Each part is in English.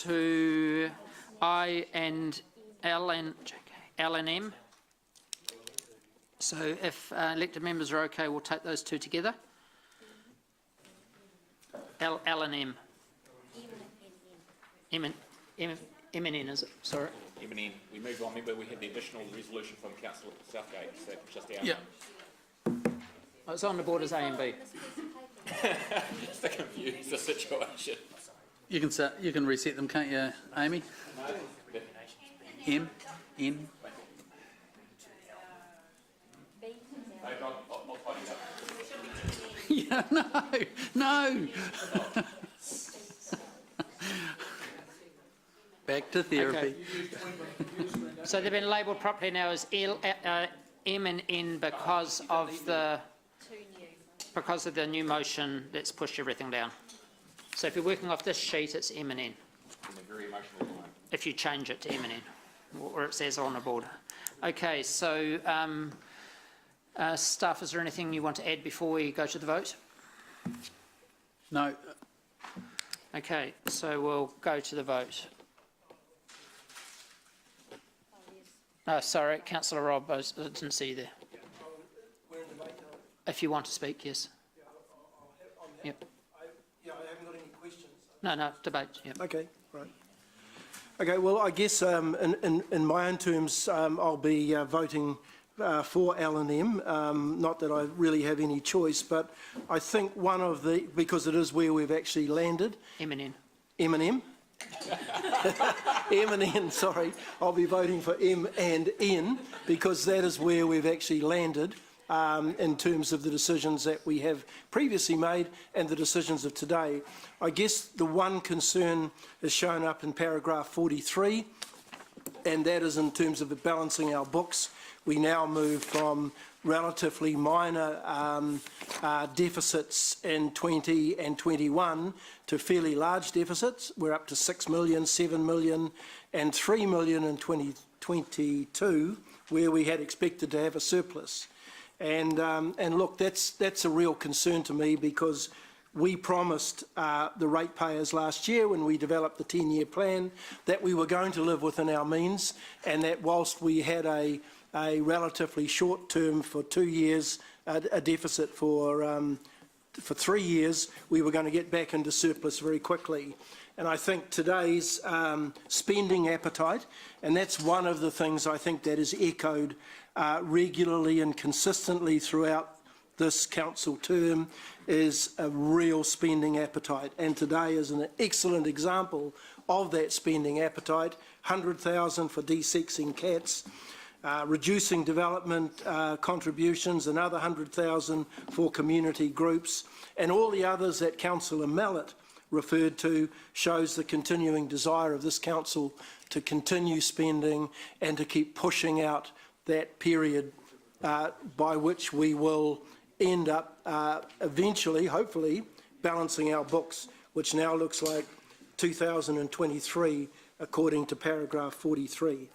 to I and L and M. So if elected members are okay, we'll take those two together. L and M. M and N, is it? Sorry. M and N. We move on. Remember, we had the additional resolution from Councillor Southgate, so that was just our. Yeah. Oh, it's on the board as A and B. Just to confuse the situation. You can reset them, can't you, Amy? No. M, N. I'll tidy it up. Yeah, no. Back to therapy. Okay. So they've been labelled properly now as M and N because of the new motion that's pushed everything down. So if you're working off this sheet, it's M and N. Very emotional line. If you change it to M and N, or it says on the board. Okay, so staff, is there anything you want to add before we go to the vote? No. Okay, so we'll go to the vote. Oh, sorry, Councillor Robb, I didn't see you there. If you want to speak, yes. Yep. I haven't got any questions. No, debate, yep. Okay, right. Okay, well, I guess in my own terms, I'll be voting for L&M. Not that I really have any choice, but I think one of the, because it is where we've actually landed. M&N. M&M? M and N, sorry. I'll be voting for M and N because that is where we've actually landed in terms of the decisions that we have previously made and the decisions of today. I guess the one concern is shown up in paragraph 43, and that is in terms of balancing our books. We now move from relatively minor deficits in 20 and 21 to fairly large deficits. We're up to 6 million, 7 million and 3 million in 2022, where we had expected to have a surplus. And look, that's a real concern to me because we promised the ratepayers last year when we developed the 10-year plan that we were going to live within our means, and that whilst we had a relatively short term for 2 years, a deficit for 3 years, we were going to get back into surplus very quickly. And I think today's spending appetite, and that's one of the things I think that is echoed regularly and consistently throughout this council term, is a real spending appetite. And today is an excellent example of that spending appetite. 100,000 for desexing cats. Reducing development contributions, another 100,000 for community groups, and all the others that Councillor Mallett referred to shows the continuing desire of this council to continue spending and to keep pushing out that period by which we will end up eventually, hopefully, balancing our books, which now looks like 2023, according to paragraph 43.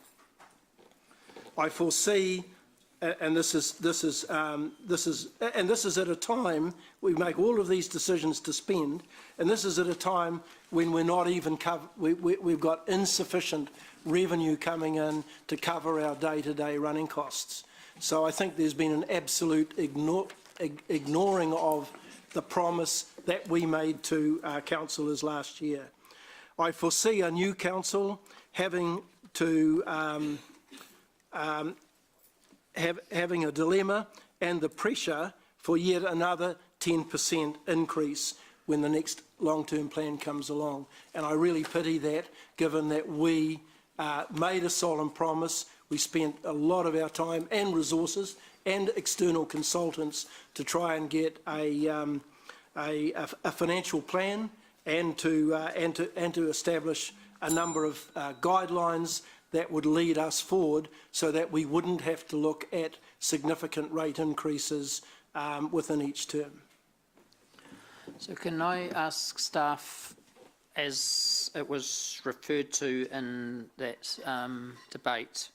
I foresee, and this is at a time we make all of these decisions to spend, and this is at a time when we're not even we've got insufficient revenue coming in to cover our day-to-day running costs. So I think there's been an absolute ignoring of the promise that we made to our councillors last year. I foresee a new council having to having a dilemma and the pressure for yet another 10% increase when the next long-term plan comes along. And I really pity that, given that we made a solemn promise. We spent a lot of our time and resources and external consultants to try and get a financial plan and to establish a number of guidelines that would lead us forward so that we wouldn't have to look at significant rate increases within each term. So can I ask staff, as it was referred to in that debate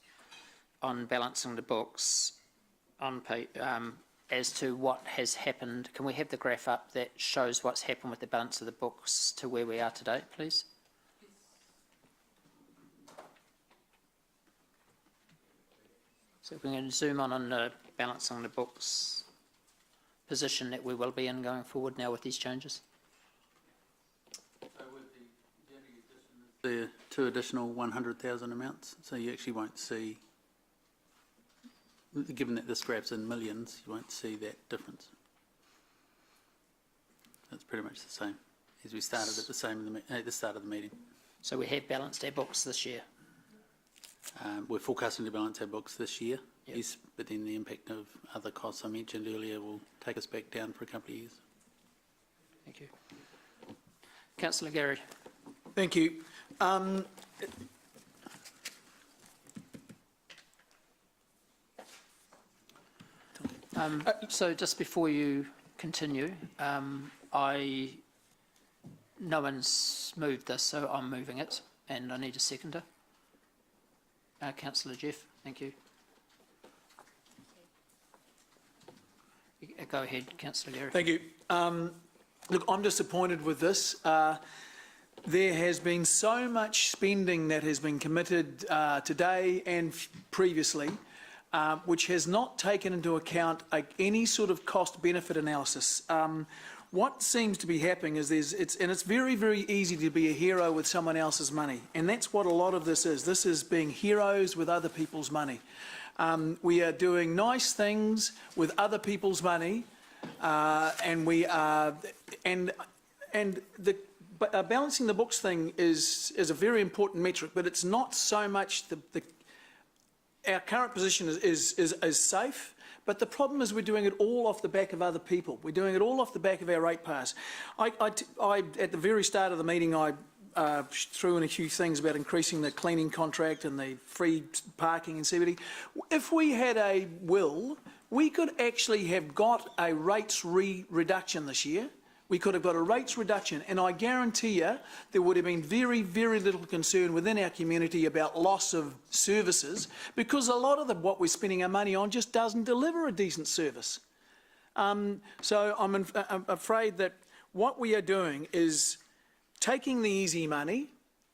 on balancing the books, as to what has happened, can we have the graph up that shows what's happened with the balance of the books to where we are today, please? So we're going to zoom on the balancing the books position that we will be in going forward now with these changes. The two additional 100,000 amounts, so you actually won't see, given that this grabs in millions, you won't see that difference. It's pretty much the same as we started at the start of the meeting. So we have balanced our books this year. We're forecasting to balance our books this year, Yep. yes, but then the impact of other costs I mentioned earlier will take us back down for a couple of years. Thank you. Councillor Gary. Thank you. So just before you continue, no one's moved this, so I'm moving it, and I need a seconder. Councillor Jeff, thank you. Go ahead, Councillor Gary. Thank you. Look, I'm disappointed with this. There has been so much spending that has been committed today and previously, which has not taken into account any sort of cost-benefit analysis. What seems to be happening is it's very, very easy to be a hero with someone else's money, and that's what a lot of this is. This is being heroes with other people's money. We are doing nice things with other people's money, and we are, balancing the books thing is a very important metric, but it's not so much our current position is safe. But the problem is we're doing it all off the back of other people. We're doing it all off the back of our ratepayers. At the very start of the meeting, I threw in a few things about increasing the cleaning contract and the free parking in CBD. If we had a will, we could actually have got a rates reduction this year. We could have got a rates reduction, and I guarantee you there would have been very, very little concern within our community about loss of services, because a lot of what we're spending our money on just doesn't deliver a decent service. So I'm afraid that what we are doing is taking the easy money,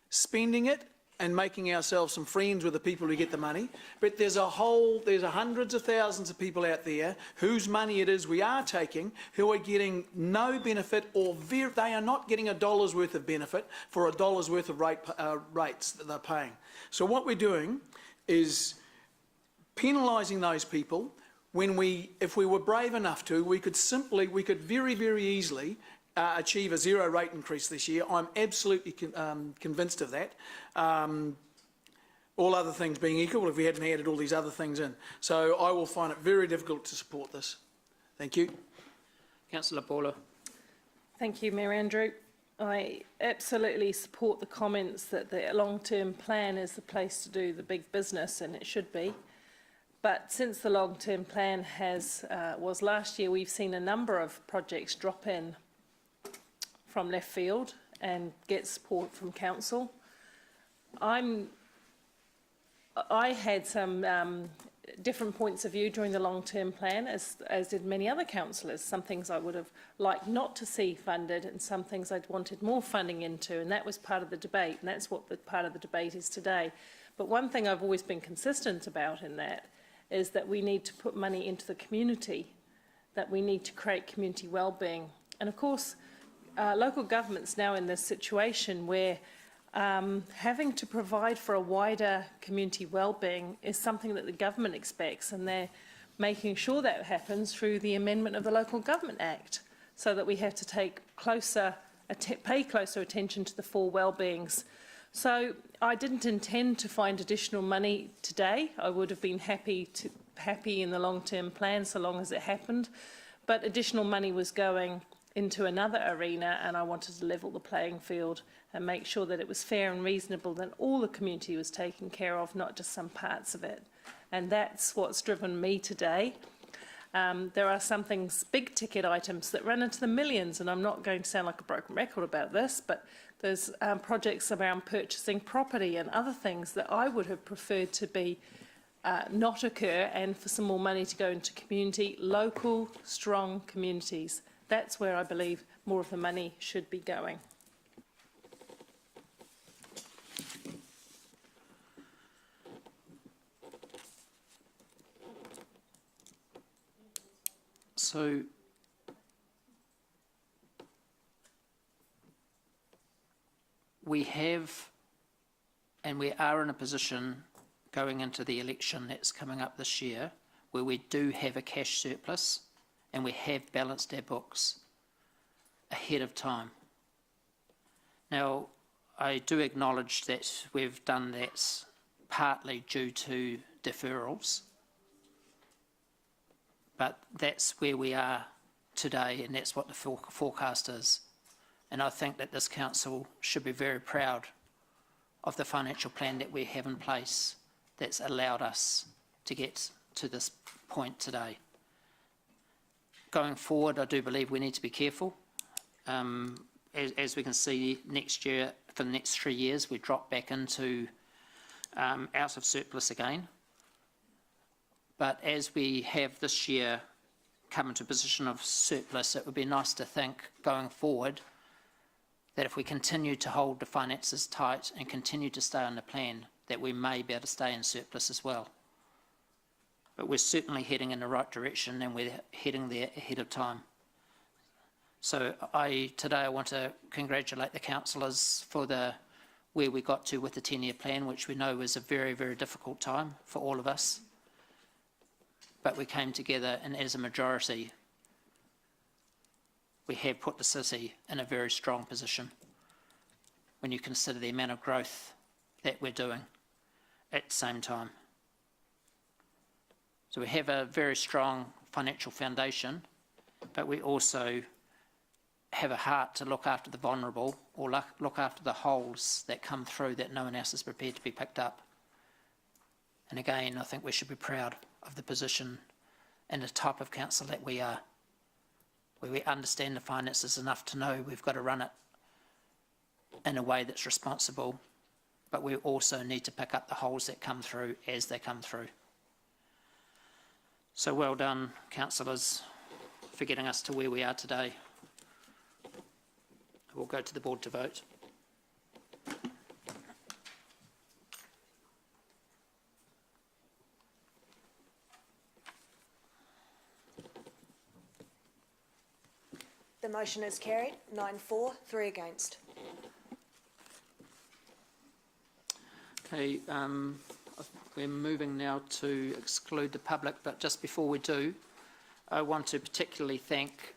spending it, and making ourselves some friends with the people who get the money. But there's hundreds of thousands of people out there whose money it is we are taking, who are getting no benefit, or they are not getting $1 worth of benefit for $1 worth of rates that they're paying. So what we're doing is penalising those people. If we were brave enough to, we could very, very easily achieve a zero rate increase this year. I'm absolutely convinced of that. All other things being equal, if we hadn't added all these other things in. So I will find it very difficult to support this. Thank you. Councillor Paula. Thank you, Mayor Andrew. I absolutely support the comments that the long-term plan is the place to do the big business, and it should be. But since the long-term plan was last year, we've seen a number of projects drop in from left field and get support from council. I had some different points of view during the long-term plan, as did many other councillors. Some things I would have liked not to see funded, and some things I'd wanted more funding into, and that was part of the debate, and that's what part of the debate is today. But one thing I've always been consistent about in that is that we need to put money into the community, that we need to create community well-being. And of course, local government's now in this situation where having to provide for a wider community well-being is something that the government expects, and they're making sure that happens through the amendment of the Local Government Act, so that we have to pay closer attention to the four well-beings. So I didn't intend to find additional money today. I would have been happy in the long-term plan so long as it happened, but additional money was going into another arena, and I wanted to level the playing field and make sure that it was fair and reasonable, that all the community was taken care of, not just some parts of it. And that's what's driven me today. There are some things, big ticket items, that run into the millions, and I'm not going to sound like a broken record about this, but there's projects around purchasing property and other things that I would have preferred to be not occur, and for some more money to go into community, local, strong communities. That's where I believe more of the money should be going. So we have, and we are in a position going into the election that's coming up this year, where we do have a cash surplus and we have balanced our books ahead of time. Now, I do acknowledge that we've done that partly due to deferrals, but that's where we are today, and that's what the forecast is. And I think that this council should be very proud of the financial plan that we have in place that's allowed us to get to this point today. Going forward, I do believe we need to be careful. As we can see next year, for the next 3 years, we drop back into out of surplus again. But as we have this year come into a position of surplus, it would be nice to think going forward that if we continue to hold the finances tight and continue to stay on the plan, that we may be able to stay in surplus as well. But we're certainly heading in the right direction, and we're heading there ahead of time. So today I want to congratulate the councillors for where we got to with the 10-year plan, which we know was a very, very difficult time for all of us. But we came together, and as a majority, we have put the city in a very strong position when you consider the amount of growth that we're doing at the same time. So we have a very strong financial foundation, but we also have a heart to look after the vulnerable, or look after the holes that come through that no one else is prepared to be picked up. And again, I think we should be proud of the position and the type of council that we are, where we understand the finances enough to know we've got to run it in a way that's responsible, but we also need to pick up the holes that come through as they come through. So well done, councillors, for getting us to where we are today. We'll go to the board to vote. The motion is carried, 9 for, 3 against. Okay, we're moving now to exclude the public, but just before we do, I want to particularly thank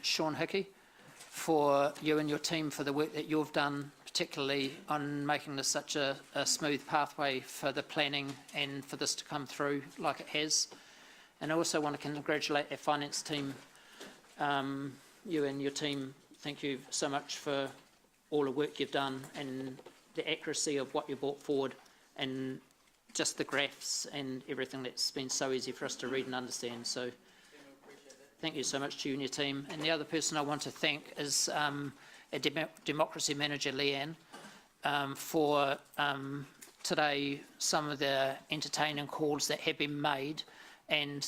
Sean Hickey for you and your team for the work that you've done, particularly on making this such a smooth pathway for the planning and for this to come through like it has. And I also want to congratulate our finance team. You and your team, thank you so much for all the work you've done and the accuracy of what you brought forward, and just the graphs and everything that's been so easy for us to read and understand. So thank you so much to you and your team. And the other person I want to thank is our Democracy Manager, Leanne, for today some of the entertaining calls that have been made, and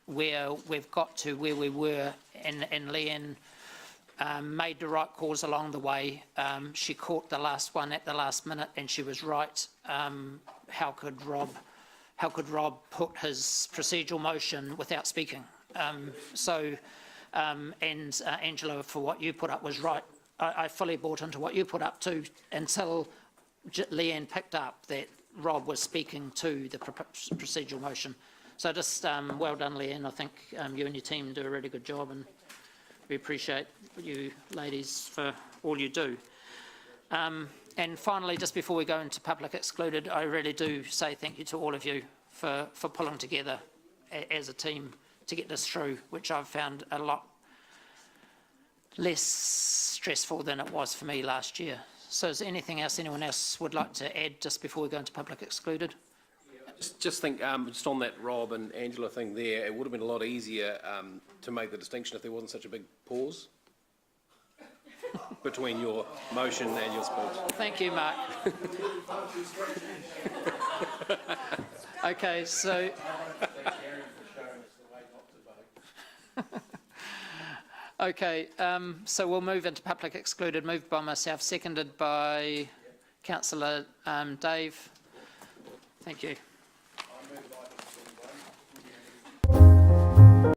where we've got to where we were, and Leanne made the right calls along the way. She caught the last one at the last minute, and she was right. How could Rob put his procedural motion without speaking? And Angela, for what you put up was right. I fully bought into what you put up too, until Leanne picked up that Rob was speaking to the procedural motion. So just well done, Leanne. I think you and your team do a really good job, and we appreciate you ladies for all you do. And finally, just before we go into public excluded, I really do say thank you to all of you for pulling together as a team to get this through, which I've found a lot less stressful than it was for me last year. So is there anything else anyone else would like to add just before we go into public excluded? Just think, just on that Rob and Angela thing there, it would have been a lot easier to make the distinction if there wasn't such a big pause between your motion and your speech. Thank you, Mark. Okay, so... Okay, so we'll move into public excluded, moved by myself, seconded by Councillor Dave. Thank you.